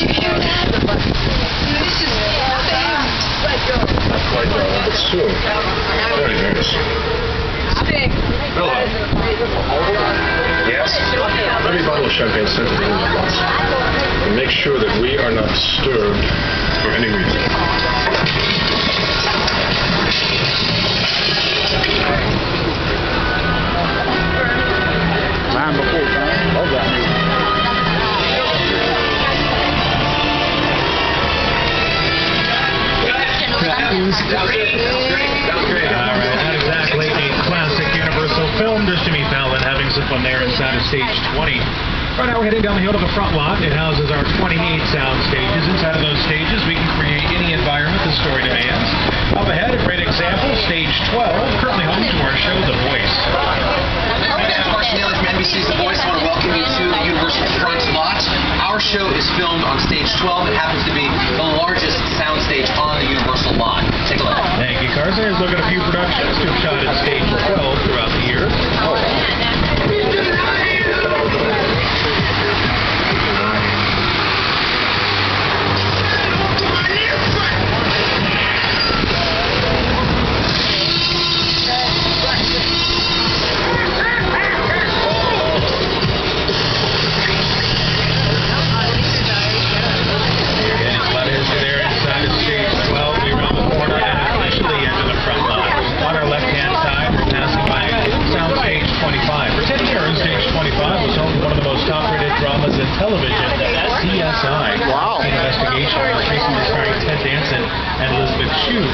you hear that? This is Not quite that, but soon. Very nice. Hello. Yes? Let me bottle of champagne sent to the room at once. And make sure that we are not disturbed for any reason. Line before time. Love that music. That was great. All right, not exactly a classic Universal film, just Jimmy Fallon having some fun there inside of Stage 20. Right now we're heading down the hill to the front lot. It houses our 28 sound stages. Inside of those stages, we can create any environment the story demands. Up ahead, a great example, Stage 12, currently home to our show, The Voice. Fans, Marshall Naylor from NBC's The Voice. I want to welcome you to the Universal front lot. Our show is filmed on Stage 12. It happens to be the largest sound stage on the Universal lot. Take a look. Thank you, Carson. Here's a look at a few productions we've shot at Stage 12 throughout the year. Television, CSI. Wow. Investigation, recently starring Ted Danson and Elizabeth Shue.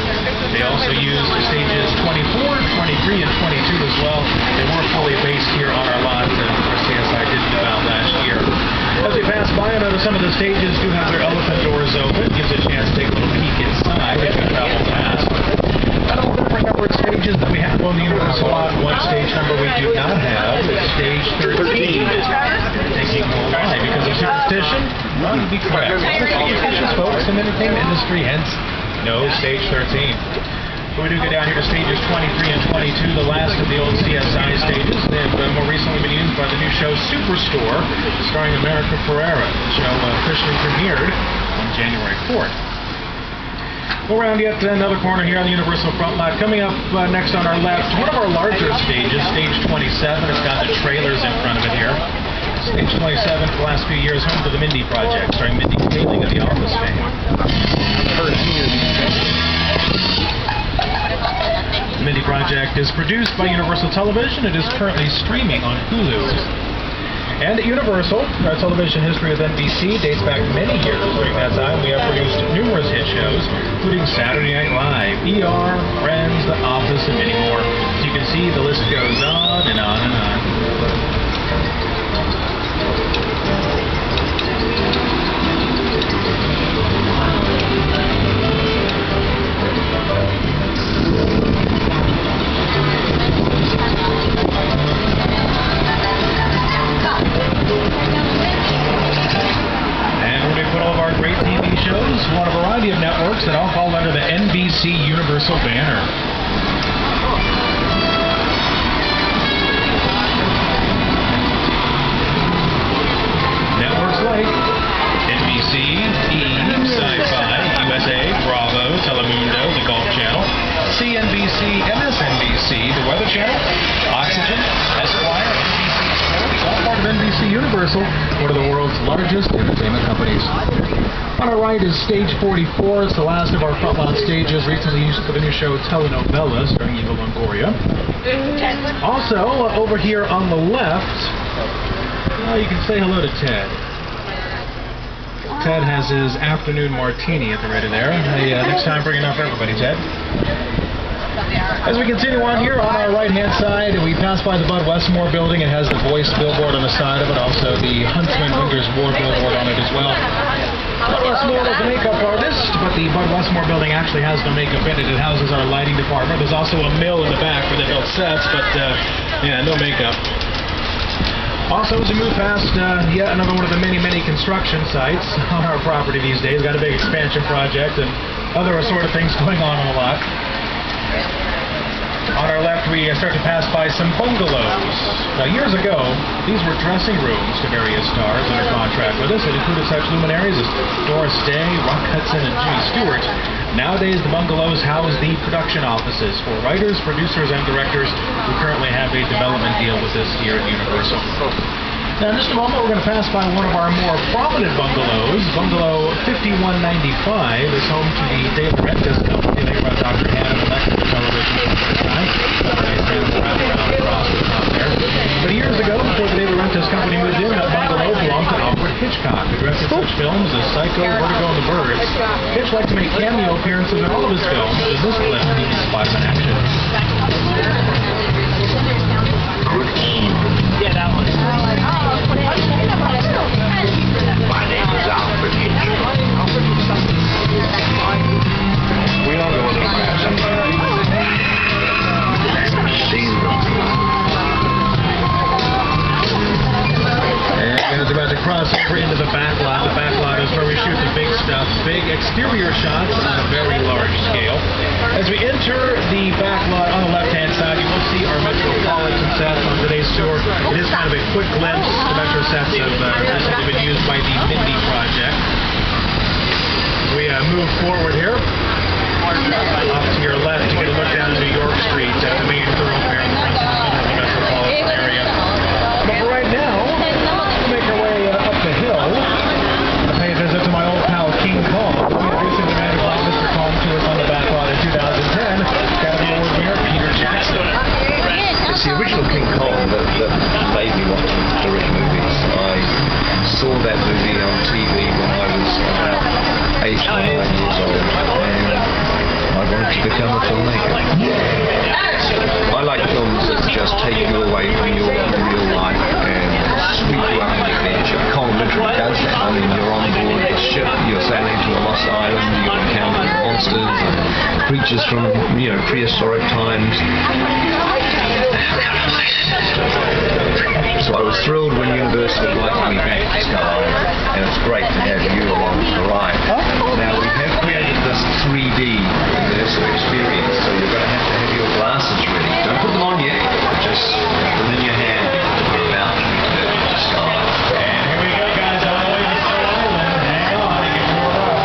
They also used stages 24, 23, and 22 as well. They were fully based here on our lot, and CSI didn't come out last year. As we pass by, I notice some of the stages do have their elephant doors open. Gives a chance to take a little peek inside as we travel past. Out of the different numbered stages that we have on the Universal lot, one stage number we do not have is stage 13. Taking a lie because of superstition? Wrong to be correct. Superstitious folks in the entertainment industry, hence no stage 13. So we do get down here to stages 23 and 22, the last of the old CSI stages. They've more recently been used by the new show Superstore, starring America Ferrera. The show officially premiered on January 4th. Go around yet another corner here on the Universal front lot. Coming up next on our left, one of our larger stages, stage 27. It's got the trailers in front of it here. Stage 27 for the last few years, home to the Mindy Project, starring Mindy Kaling of The Office fame. The Mindy Project is produced by Universal Television. It is currently streaming on Hulu. And at Universal, our television history with NBC dates back many years. During that time, we have produced numerous hit shows, including Saturday Night Live, ER, Friends, The Office, and many more. As you can see, the list goes on and on and on. On a variety of networks that all fall under the NBC Universal banner. Networks like NBC, E, Sci-Fi, USA, Bravo, Telemundo, the Golf Channel, CNBC, MSNBC, the Weather Channel, Oxygen, Esquire, NBC Sports, all part of NBC Universal, one of the world's largest entertainment companies. On our right is stage 44. It's the last of our frontline stages, recently used for the new show Telenovela, starring Eva Longoria. Also, over here on the left, you can say hello to Ted. Ted has his afternoon martini at the ready there. Hey, next time bring enough for everybody, Ted. As we continue on here on our right-hand side, we pass by the Bud Westmore building. It has the Voice billboard on the side of it, also the Huntsman Wingers War billboard on it as well. Bud Westmore is a makeup artist, but the Bud Westmore building actually has no makeup in it. It houses our lighting department. There's also a mill in the back where they build sets, but yeah, no makeup. Also, as we move past yet another one of the many, many construction sites on our property these days, got a big expansion project and other assorted things going on a lot. On our left, we start to pass by some bungalows. Now, years ago, these were dressing rooms to various stars under contract with us. It included such luminaries as Doris Day, Rock Hudson, and Jimmy Stewart. Nowadays, the bungalows house the production offices for writers, producers, and directors who currently have a development deal with us here at Universal. Now, in just a moment, we're going to pass by one of our more prominent bungalows. Bungalow 5195 is home to the De Laurentiis Company. They run Dr. Hannah Electric Television for the time. Around across the top there. But years ago, before the De Laurentiis Company moved in, that bungalow belonged to Alfred Hitchcock, who directed such films as Psycho, Vertigo, and The Birds. Hitch liked to make cameo appearances in all of his films, as this clip he was spotted in action. Good evening. Yeah, that one. My name is Alfred Hitchcock. We all know what the crabs are. Seen them. And it's about to cross over into the back lot. The back lot is where we shoot the big stuff, big exterior shots on a very large scale. As we enter the back lot on the left-hand side, you will see our Metropolitan sets on today's tour. It is kind of a quick glimpse. The Metro sets have recently been used by the Mindy Project. We move forward here. Off to your left to get a look down New York Street, the main thoroughfare in the metropolitan area. But for right now, we'll make our way up the hill to pay a visit to my old pal King Kong. Introducing the man who brought Mr. Kong to us on the back lot in 2010, Academy Award winner Peter Jackson. It's the original King Kong that made me want to direct movies. I saw that movie on TV when I was about 8 or 9 years old, and I wanted to become a filmmaker. I like films that just take you away from your real life and sweep you up on an adventure. Kong literally does that. I mean, you're on board a ship, you're sailing to a lost island, you're encountering monsters and creatures from, prehistoric times. So I was thrilled when Universal invited me back to Sky, and it's great to have you along for the ride. Now, we have created this 3D immersive experience, so you're going to have your glasses ready. Don't put them on yet, just put them in your hand because we're about to return to Sky. And here we go, guys, all the way to Sky Island. Hang on, I get more up.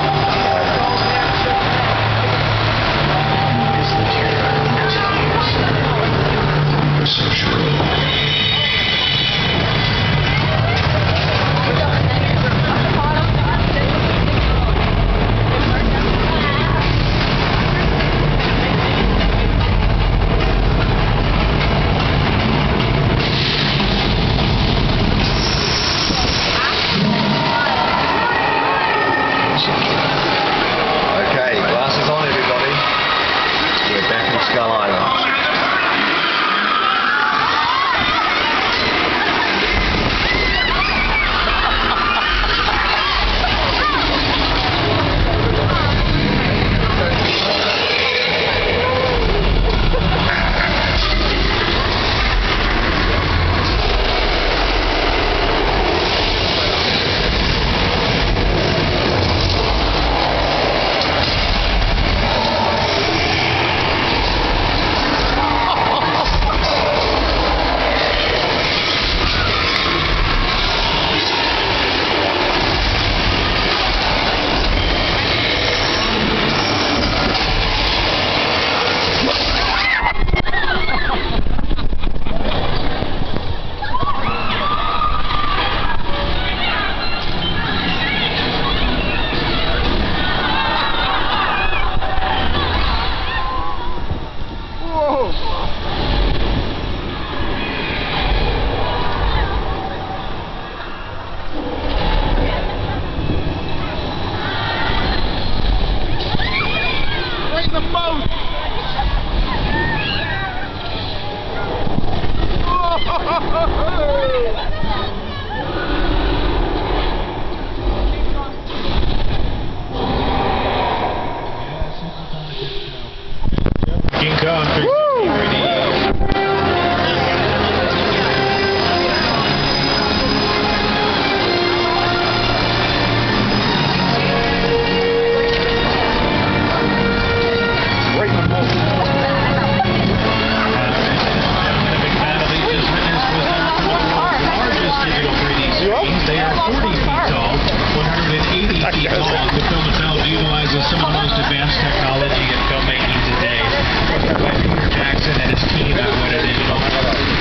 The film itself utilizes some of the most advanced technology in filmmaking today. Directed by Peter Jackson and his team at Weta Digital.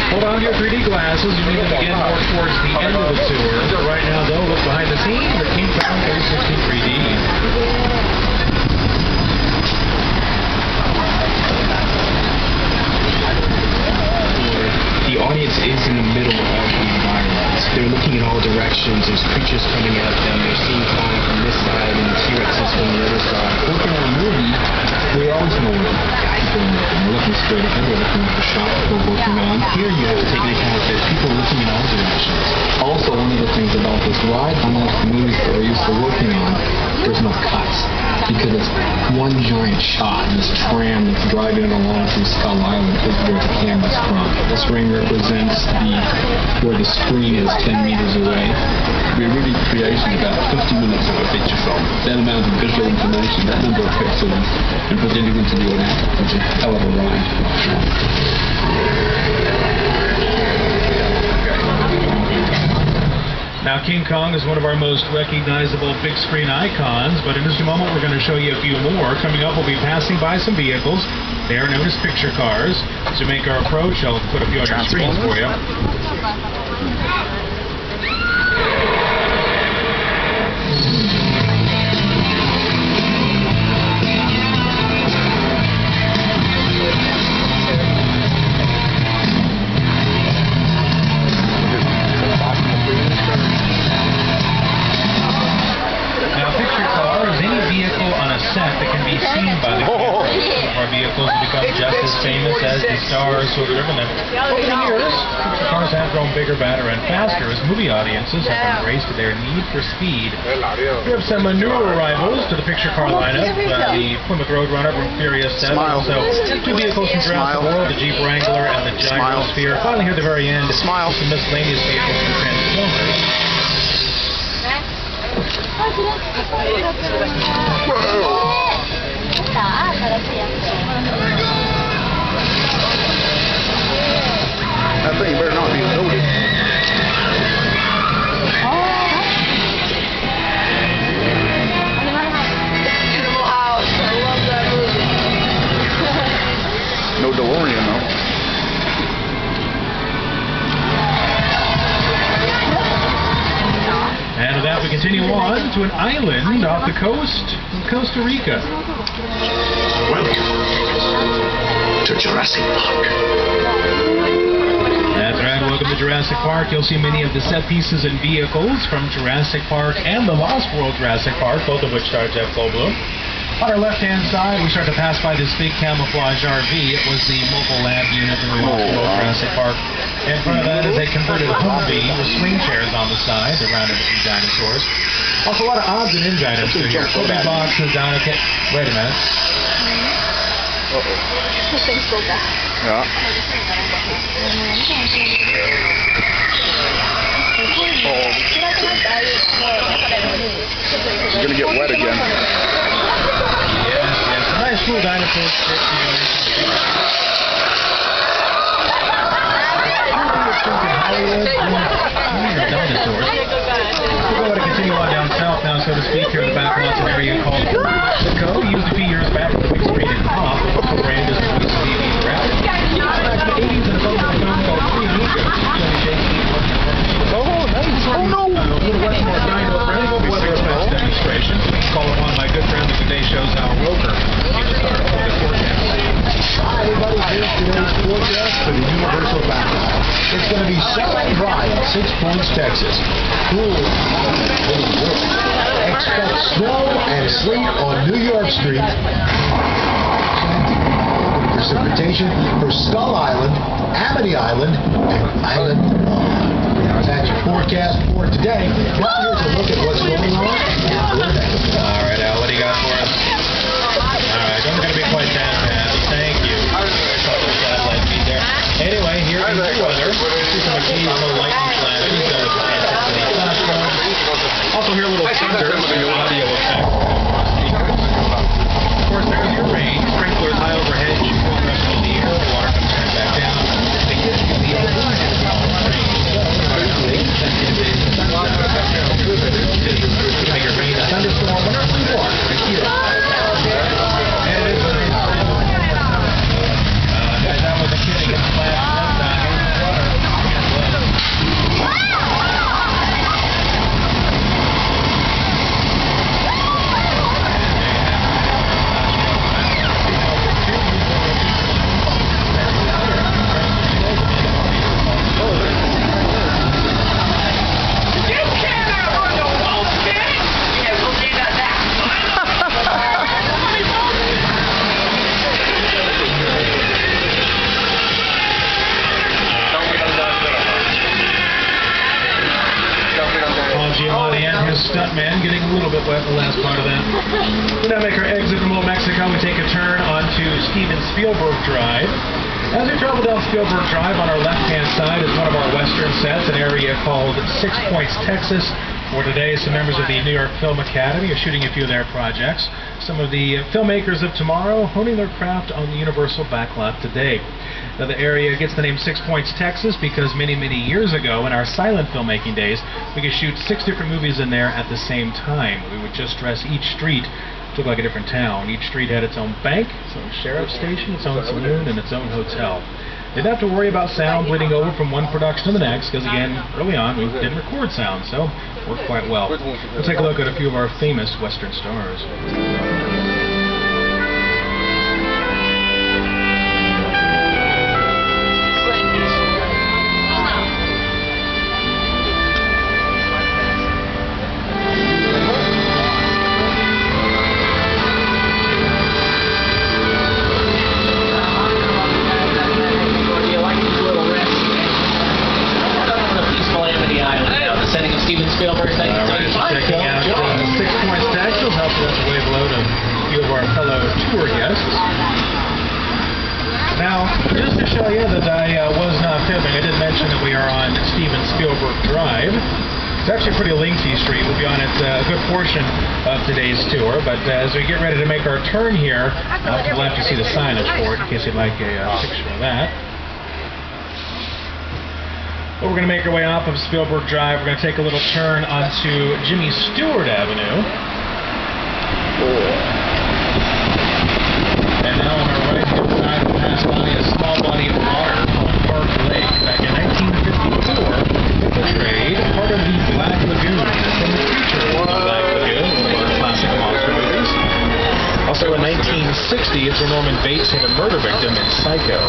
Hold on to your 3D glasses. You need them again more towards the end of the tour. Right now, though, look behind the scenes at King Kong 360 3D. The audience is in the middle of the environment. They're looking in all directions. There's creatures coming at them. They're seeing Kong from this side and the T-Rexes from the other side. Working on a movie, we always know what people are looking. We're looking straight ahead. We're looking at the shot that we're working on. Here you have to take into account that people are looking in all directions. Also, one of the things about this ride, unlike the movies that we're used to working on, there's no cuts. Because it's one giant shot, and this tram that's driving it along through Skull Island is where the camera's from. This ring represents where the screen is 10 meters away. We're really creating about 50 minutes of a feature film. That amount of visual information, that number of pixels, and presenting them to the audience, it's a hell of a ride. Now, King Kong is one of our most recognizable big screen icons, but in just a moment we're going to show you a few more. Coming up, we'll be passing by some vehicles. They are known as picture cars. To make our approach, I'll put a few on your screens for you. That can be seen by the camera. Some of our vehicles have become just as famous as the stars who have driven them. Over the years, the cars have grown bigger, badder, and faster as movie audiences have embraced their need for speed. We have some newer arrivals to the picture car lineup. The Plymouth Roadrunner from Furious 7. So, two vehicles from Jurassic World, the Jeep Wrangler and the Gyrosphere. Finally, here at the very end, some miscellaneous vehicles from Transformers. That thing better not be loaded. Animal House. I love that movie. No DeLorean, though. And with that, we continue on to an island off the coast of Costa Rica. Welcome to Jurassic Park. That's right, welcome to Jurassic Park. You'll see many of the set pieces and vehicles from Jurassic Park and the Lost World Jurassic Park, both of which star Jeff Goldblum. On our left-hand side, we start to pass by this big camouflage RV. It was the mobile lab unit in the Lost World Jurassic Park. In front of that is a converted Humvee with swing chairs on the side, surrounded by some dinosaurs. Also, a lot of odds and ends items through here. Food boxes, Dinocat. Wait a minute. Yeah. You're gonna get wet again. Yes. A nice cool dinosaur strip Hollywood. Dinosaurs. We're going to continue on down south now, so to speak, here in the back lots of an area called Mexico. Used a few years back for the big screen in Pop. The brand is the TV Rabbit. Back in the 80s and above, a film called Three Amigos. Oh, nice. Oh, no. A little Westmore Dino Friendly weather effects demonstration. Call upon my good friend of the Today Show's Al Roker. He will start off with the forecast. Hi everybody, here's today's forecast for the Universal Background. It's going to be sunny and dry in 6 Points, Texas. Cool. Expect snow and sleet on New York Street. Precipitation for Skull Island, Amity Island, and Island Pond. That's your forecast for today. Now here's a look at what's going on. All right, Al, what do you got for us? All right, I'm going to be quite that fast. Thank you. Satellite feed there. Anyway, here is the weather. See some occasional lightning flashes. Also hear a little thunder, audio effect. Of course, there's your rain. Sprinklers high overhead. You go the rest of the air. The water comes right back down. They give you the illusion of rain. You make your rain a thunderstorm. Giamatti and his stuntman getting a little bit wet the last part of that. We now make our exit from Old Mexico. We take a turn onto Steven Spielberg Drive. As we travel down Spielberg Drive, on our left-hand side is one of our western sets, an area called Six Points, Texas. For today, some members of the New York Film Academy are shooting a few of their projects. Some of the filmmakers of tomorrow honing their craft on the Universal backlot today. Now, the area gets the name Six Points, Texas because many, many years ago, in our silent filmmaking days, we could shoot 6 different movies in there at the same time. We would just dress each street to look like a different town. Each street had its own bank, its own sheriff's station, its own saloon, and its own hotel. Didn't have to worry about sound bleeding over from one production to the next, because again, early on, we didn't record sound, so it worked quite well. We'll take a look at a few of our famous Western stars. Checking out Six Points, Texas, helping us wave hello to a few of our fellow tour guests. Now, just to show you that I was not filming, I did mention that we are on Steven Spielberg Drive. It's actually a pretty lengthy street. We'll be on it a good portion of today's tour, but as we get ready to make our turn here, to the left you see the signage for it, in case you'd like a picture of that. But we're going to make our way off of Spielberg Drive. We're going to take a little turn onto Jimmy Stewart Avenue. And now on our right-hand side, we pass by a small body of water called Park Lake. Back in 1954, it portrayed part of the Black Lagoon from the creature of the Black Lagoon, one of our classic monster movies. Also in 1960, it's where Norman Bates hit a murder victim in Psycho.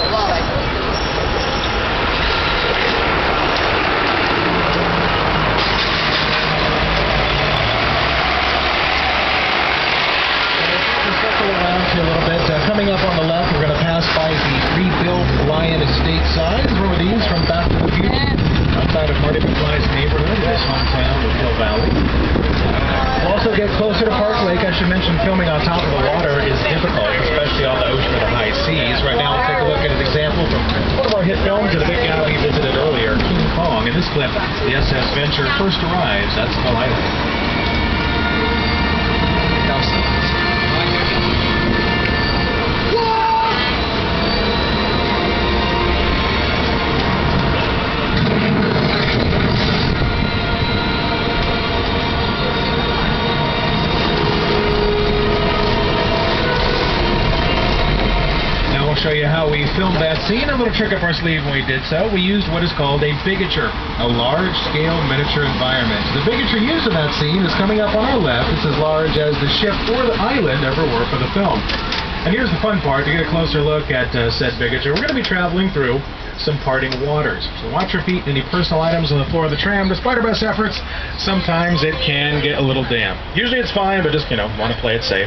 A little bit. Coming up on the left, we're going to pass by the rebuilt Lyon Estate signs. Where were these from Back to the Future? Outside of Marty McFly's neighborhood in his hometown of Hill Valley. We'll also get closer to Park Lake. I should mention filming on top of the water is difficult, especially on the ocean or the high seas. Right now, we'll take a look at an example from one of our hit films that a big gal we visited earlier, King Kong. In this clip, the SS Venture first arrives at Skull Island. Show you how we filmed that scene. A little trick up our sleeve when we did so. We used what is called a bigature, a large-scale miniature environment. The bigature used in that scene is coming up on our left. It's as large as the ship or the island ever were for the film. And here's the fun part. To get a closer look at said bigature, we're going to be traveling through some parting waters. So watch your feet and any personal items on the floor of the tram. Despite our best efforts, sometimes it can get a little damp. Usually it's fine, but just, want to play it safe.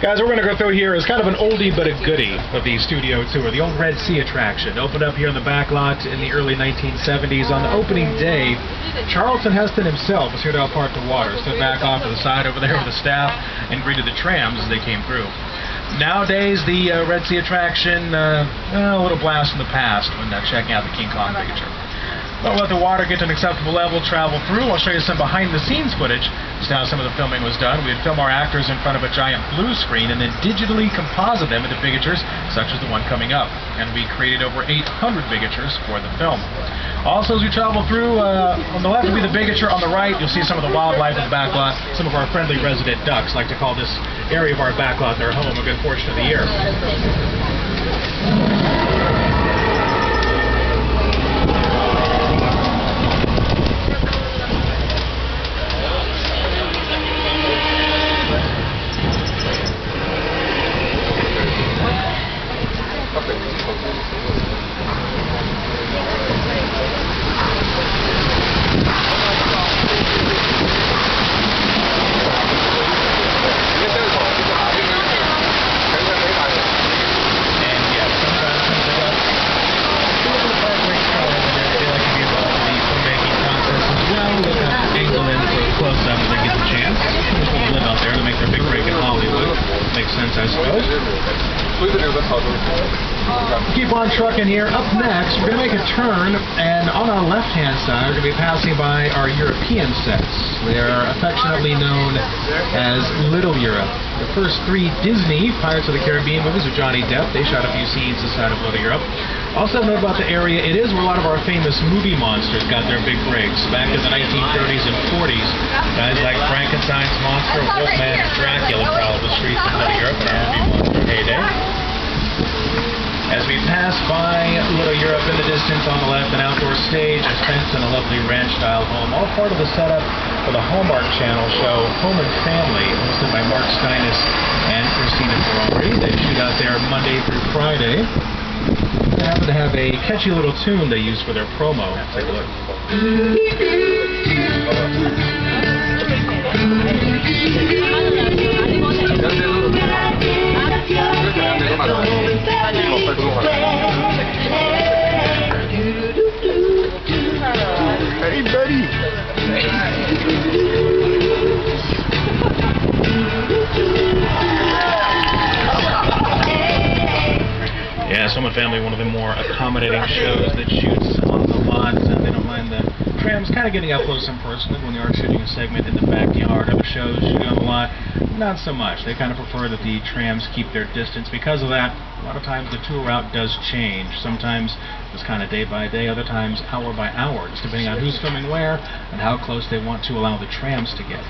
Guys, we're going to go through here is kind of an oldie but a goodie of the studio tour. The old Red Sea attraction opened up here in the back lot in the early 1970s. On the opening day, Charlton Heston himself was here to help part the water. Stood back off to the side over there with the staff and greeted the trams as they came through. Nowadays, the Red Sea attraction, a little blast from the past when checking out the King Kong picture. But we'll let the water get to an acceptable level, travel through. I'll show you some behind-the-scenes footage as to how some of the filming was done. We'd film our actors in front of a giant blue screen and then digitally composite them into bigatures, such as the one coming up. And we created over 800 bigatures for the film. Also, as we travel through, on the left will be the bigature. On the right, you'll see some of the wildlife in the back lot. Some of our friendly resident ducks like to call this area of our back lot their home a good portion of the year. Keep on trucking here. Up next, we're going to make a turn, and on our left-hand side, we're going to be passing by our European sets. They are affectionately known as Little Europe. The first 3 Disney Pirates of the Caribbean movies with Johnny Depp, they shot a few scenes inside of Little Europe. Also note about the area, it is where a lot of our famous movie monsters got their big breaks. Back in the 1930s and 40s, guys like Frankenstein's monster, Wolfman, and Dracula prowled the streets of Little Europe in our movie monster heyday. As we pass by Little Europe in the distance on the left, an outdoor stage, a fence, and a lovely ranch-style home, all part of the setup for the Hallmark Channel show Home and Family, hosted by Mark Steinis and Christina Ferrari. They shoot out there Monday through Friday. They happen to have a catchy little tune they use for their promo. Take a look. Hey, buddy. Yeah, Home and Family, one of the more accommodating shows that shoots on the lot, and they don't mind the trams kind of getting up close and personal when they are shooting a segment in the backyard. Other shows shooting on the lot, not so much. They kind of prefer that the trams keep their distance. Because of that, a lot of times the tour route does change. Sometimes it's kind of day by day, other times hour by hour, just depending on who's filming where and how close they want to allow the trams to get.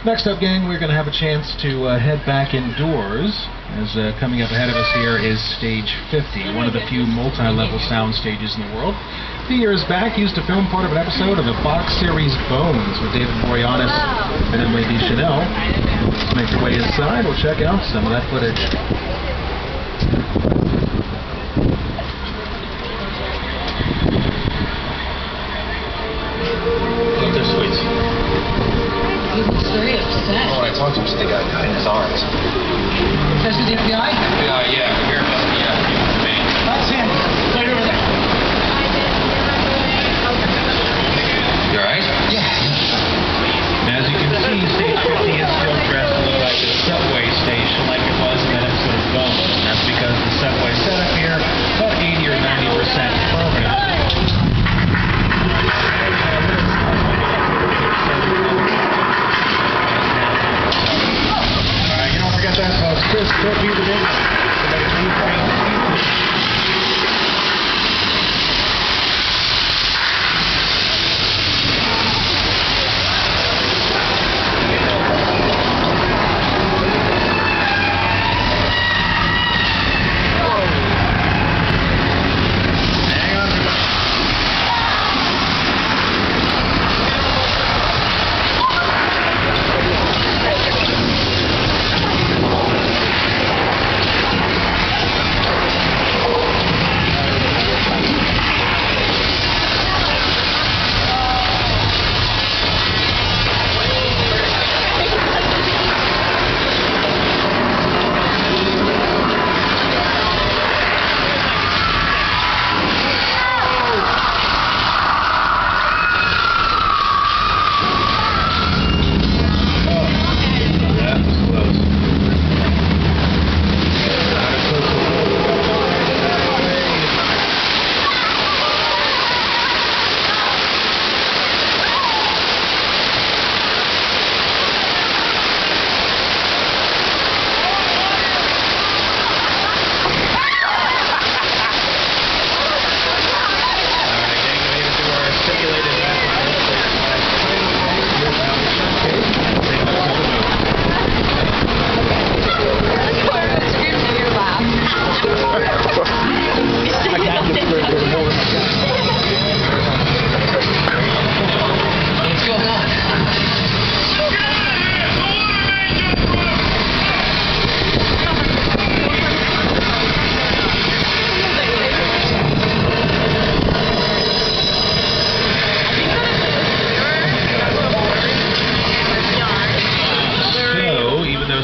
Next up, gang, we're going to have a chance to head back indoors, as coming up ahead of us here is Stage 50, one of the few multi-level sound stages in the world. A few years back, used to film part of an episode of the Fox series Bones with David Boreanaz and Emily Deschanel. Let's make our way inside. We'll check out some of that footage. Look, they're sweets. He looks very upset. Oh, I told you to stick out in his arms. That's with the FBI? Yeah, we're here about the man. That's him. Right over there. You alright? As you can see, Stage 50 is still dressed a little like a subway station, like it was in that episode of Bones. And that's because the subway setup here is about 80 or 90% permanent. Alright, you don't forget that, folks. Chris, don't be the big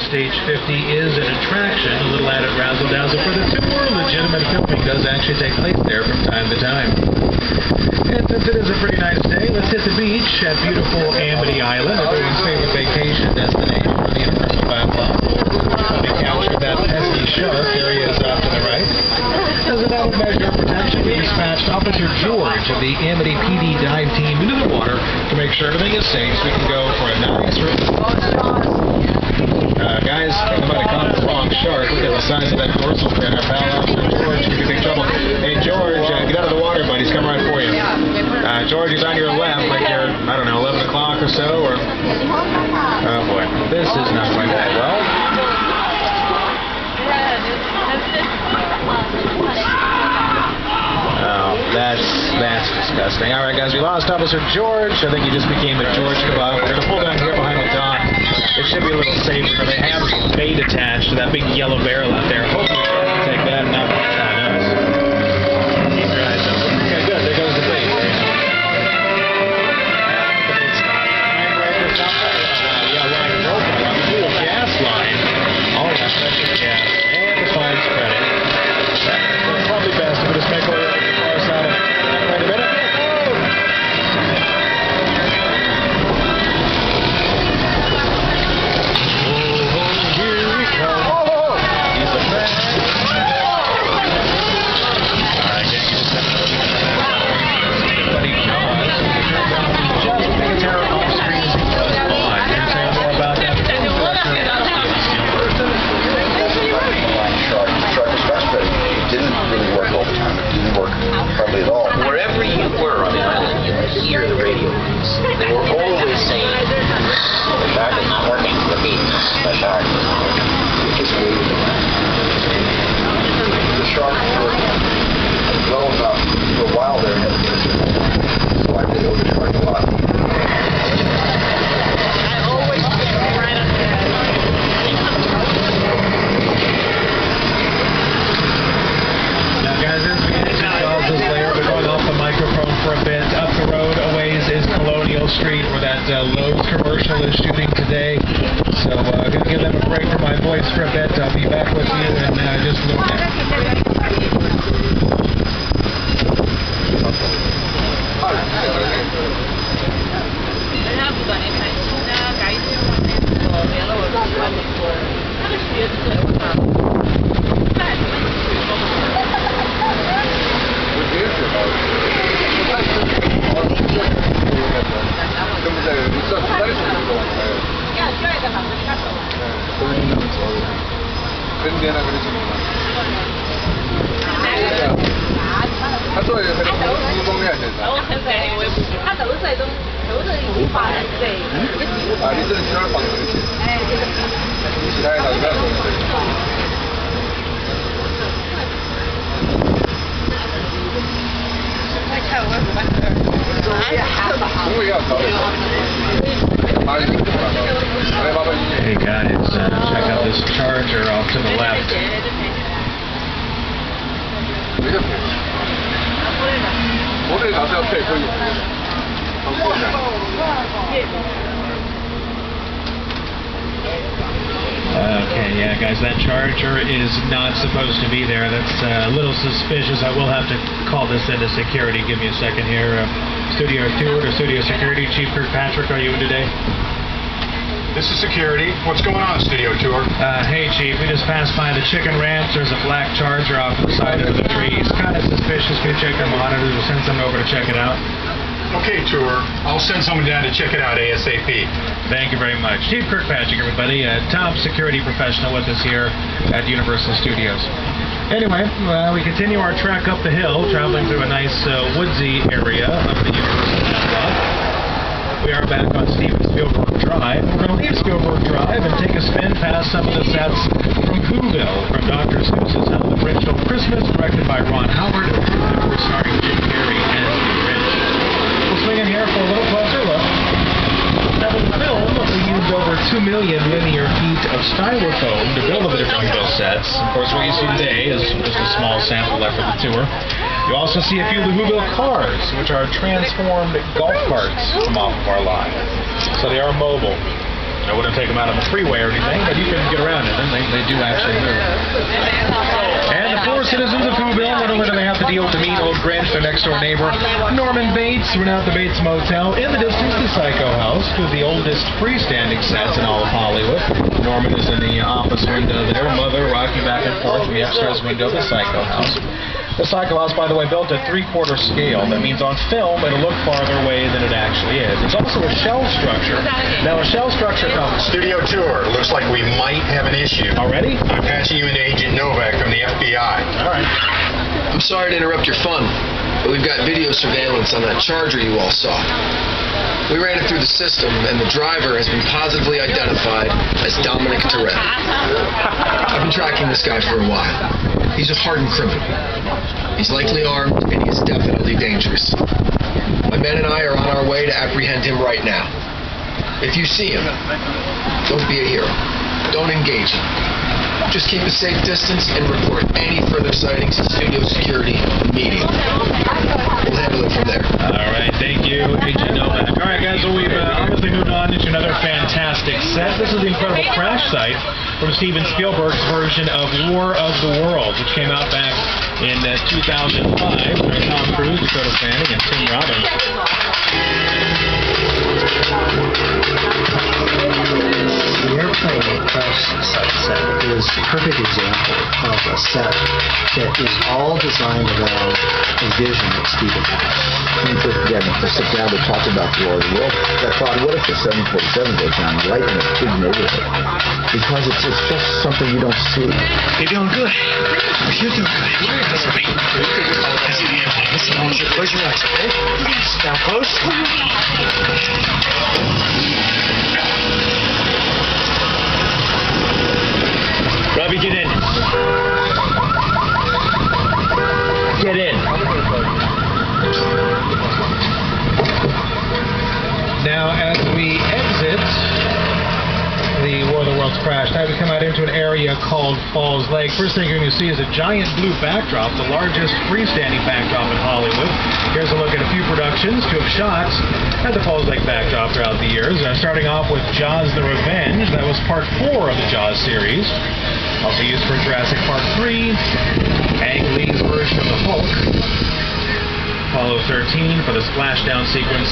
Stage 50 is an attraction, a little added razzle-dazzle for the tour. Legitimate filming does actually take place there from time to time. And since it is a pretty nice day, let's hit the beach at beautiful Amity Island, everyone's favorite vacation destination for the Universal Biolog. They captured that pesky shark. There he is off to the right. As an added measure of protection, we dispatched Officer George of the Amity PD dive team into the water to make sure everything is safe so we can go for a nice guys, I might have caught the wrong shark. Look at the size of that dorsal fin. Our pal Officer George could be in big trouble. Hey, George, get out of the water, buddy. He's coming right for you. George, he's on your left, like you're, I don't know, 11 o'clock or so, or... Oh, boy. This is not going that well. Oh, that's disgusting. All right, guys, we lost Officer George. I think he just became a George kebab. We're going to pull down here behind the dock. It should be a little safer. They have bait attached to that big yellow barrel out there. Hopefully we can take that and not put it on us. Keep your eyes open. Okay, good. There goes the bait. Gas line. All that precious gas. And the fine spreading. It's probably best if we just make a little course out of it. Wait a minute. Wherever you were on the island, you could hear the radio waves. They were always saying, "The shark is not working. Repeat, the shark is not working." It's moving around. The shark was low enough for a while there. So I did know the shark a lot. I always get right up there. Now, guys, as we exit Gauze's lair, we're going off the microphone for a bit. Up the road a ways is Colonial Street, where that Lowe's commercial is shooting today. So, I'm going to give them a break for my voice for a bit. I'll be back with you in just a little bit. Hey guys, check out this charger off to the left. Okay, yeah, guys, that charger is not supposed to be there. That's a little suspicious. I will have to call this into security. Give me a second here. Studio Steward or Studio Security, Chief Kirkpatrick, are you in today? This is security. What's going on, Studio Tour? Hey, Chief, we just passed by the Chicken Ranch. There's a black Charger off the side of the tree. It's kind of suspicious. Can you check the monitors? We'll send someone over to check it out. Okay, Tour. I'll send someone down to check it out ASAP. Thank you very much. Chief Kirkpatrick, everybody. Top security professional with us here at Universal Studios. Anyway, we continue our trek up the hill, traveling through a nice woodsy area of the Universal Network. We are back on Steven Spielberg Drive. We're going to leave Spielberg Drive and take a spin past some of the sets from Whoville, from Dr. Seuss's How the Grinch Stole Christmas, directed by Ron Howard, and of course starring Jim Carrey as the Grinch. We'll swing in here for a little closer look. Now, in the film, we used over 2 million linear feet of styrofoam to build the different Whoville sets. Of course, what you see today is just a small sample left of the tour. You also see a few of the Whoville cars, which are transformed golf carts from off of our lot. So they are mobile. I wouldn't take them out on the freeway or anything, but you can get around in them. They do actually move. And the poor citizens of Whoville, not only do they have to deal with the mean old Grinch, their next-door neighbor, Norman Bates, we're now at the Bates Motel. In the distance, the Psycho House, with the oldest freestanding sets in all of Hollywood. Norman is in the office window there. Mother rocking back and forth from the upstairs window of the Psycho House. The Psycho House, by the way, built at 3/4 scale. That means on film, it'll look farther away than it actually is. It's also a shell structure. Now, a shell structure comes... Studio tour. Looks like we might have an issue. Already? I'm passing you into Agent Novak from the FBI. All right. I'm sorry to interrupt your fun, but we've got video surveillance on that Charger you all saw. We ran it through the system, and the driver has been positively identified as Dominic Toretto. I've been tracking this guy for a while. He's a hardened criminal. He's likely armed, and he is definitely dangerous. My men and I are on our way to apprehend him right now. If you see him, don't be a hero. Don't engage him. Just keep a safe distance and report any further sightings to studio security immediately. We'll handle it from there. All right, thank you, Agent Novak. All right, guys, well, we've obviously moved on into another fantastic set. This is the incredible crash site from Steven Spielberg's version of War of the Worlds, which came out back in 2005. Tom Cruise, Dakota Fanning, and Tim Robbins. The airplane crash site set is a perfect example of a set that is all designed around a vision that Steven had. When we first began to sit down to talk about the War of the World, I thought, what if the 747 goes down right in a big neighborhood? Because it's just something you don't see. You're doing good. You're doing good. That's right. I see the airplane. Listen, close your eyes, okay? Down close. Robbie, get in. Get in. Now, as we exit the War of the Worlds crash, now we come out into an area called Falls Lake. First thing you're going to see is a giant blue backdrop, the largest freestanding backdrop in Hollywood. Here's a look at a few productions to have shot at the Falls Lake backdrop throughout the years. Starting off with Jaws the Revenge, that was part 4 of the Jaws series. Also used for Jurassic Park 3, Ang Lee's version of the Hulk, Apollo 13 for the splashdown sequence.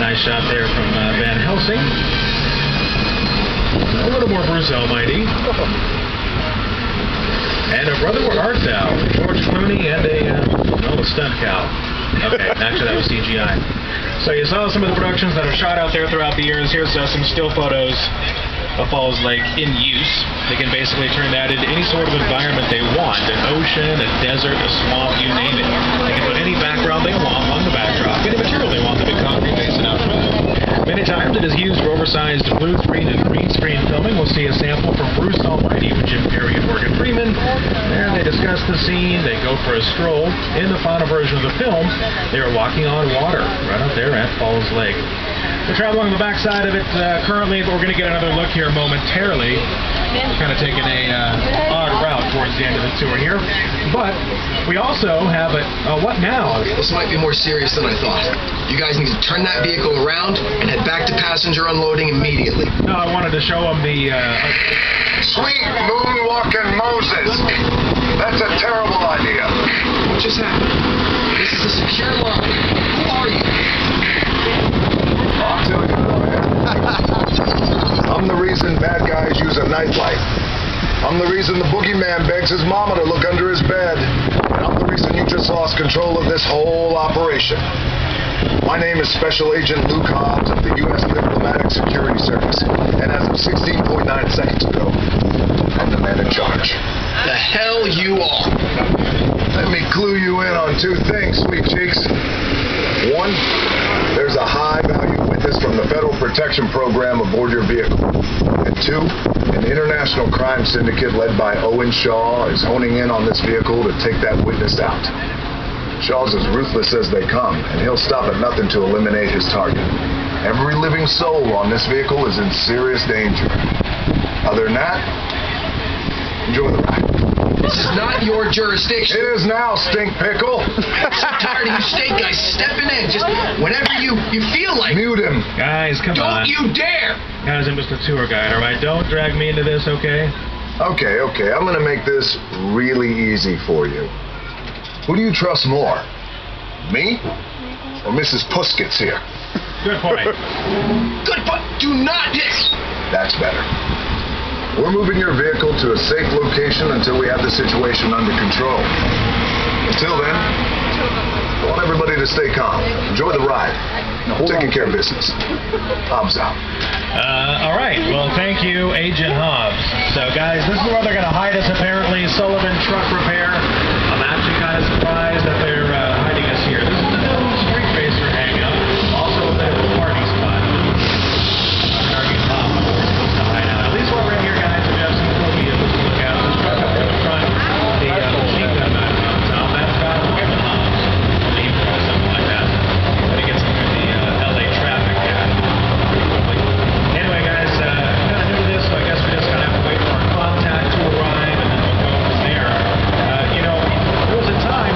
Nice shot there from Van Helsing. A little more Bruce Almighty. And a Brother Where Art Thou, George Clooney and a stunt cow. Okay, actually that was CGI. So you saw some of the productions that are shot out there throughout the years. Here's some still photos of Falls Lake in use. They can basically turn that into any sort of environment they want. An ocean, a desert, a swamp, you name it. They can put any background they want on the backdrop, any material they want, the big concrete basin out front. Many times it is used for oversized blue screen and green screen filming. We'll see a sample from Bruce Almighty with Jim Carrey and Morgan Freeman. There they discuss the scene, they go for a stroll. In the final version of the film, they are walking on water right out there at Falls Lake. We're traveling on the backside of it currently, but we're going to get another look here momentarily. Kind of taking a odd route towards the end of the tour here. But we also have a what now? This might be more serious than I thought. You guys need to turn that vehicle around and head back to passenger unloading immediately. No, I wanted to show them the... Sweet moonwalking Moses. That's a terrible idea. What just happened? This is a secure line. Who are you? I'll tell you who I am. I'm the reason bad guys use a nightlight. I'm the reason the boogeyman begs his mama to look under his bed. And I'm the reason you just lost control of this whole operation. My name is Special Agent Luke Hobbs of the U.S. Diplomatic Security Service. And as of 16.9 seconds ago, I'm the man in charge. The hell you are. Let me clue you in on 2 things, sweet cheeks. 1, there's a high-value witness from the Federal Protection Program aboard your vehicle. And 2, an international crime syndicate led by Owen Shaw is honing in on this vehicle to take that witness out. Shaw's as ruthless as they come, and he'll stop at nothing to eliminate his target. Every living soul on this vehicle is in serious danger. Other than that, enjoy the ride. This is not your jurisdiction. It is now, Stink Pickle. I'm so tired of you state guys stepping in just whenever you feel like. Mute him. Guys, come on. Don't you dare! Guys, I'm just a tour guide, all right? Don't drag me into this, okay? Okay. I'm gonna make this really easy for you. Who do you trust more? Me or Mrs. Puskits here? Good point. Good, but do not hit. That's better. We're moving your vehicle to a safe location until we have the situation under control. Until then, I want everybody to stay calm. Enjoy the ride. We're taking care of business. Hobbs out. All right. Well, thank you, Agent Hobbs. So, guys, this is where they're going to hide us, apparently. Sullivan Truck Repair. I'm actually kind of surprised that they're hiding us here. This is the new Street Racer hangout. Also a bit of a party spot. Target Bob, where we're supposed to hide out. At least while we're in here, guys, we have some cool vehicles to look at. This truck up in the front, the machine gun back on top. That's got Agent Hobbs. I believe, or something like that. But it gets through the LA traffic pretty quickly. Anyway, guys, kind of new to this, so I guess we just kind of have to wait for our contact to arrive, and then we'll go from there. There was a time,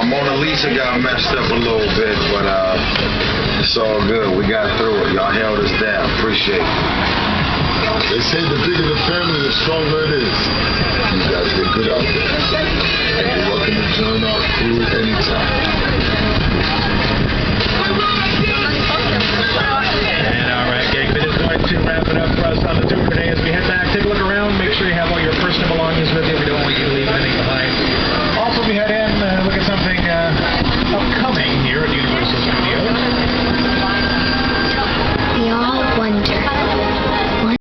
Mona Lisa got messed up a little bit, but it's all good. We got through it. Y'all held us down. Appreciate it. They say the bigger the family, the stronger it is. You guys did good out there. And you're welcome to join our crew anytime.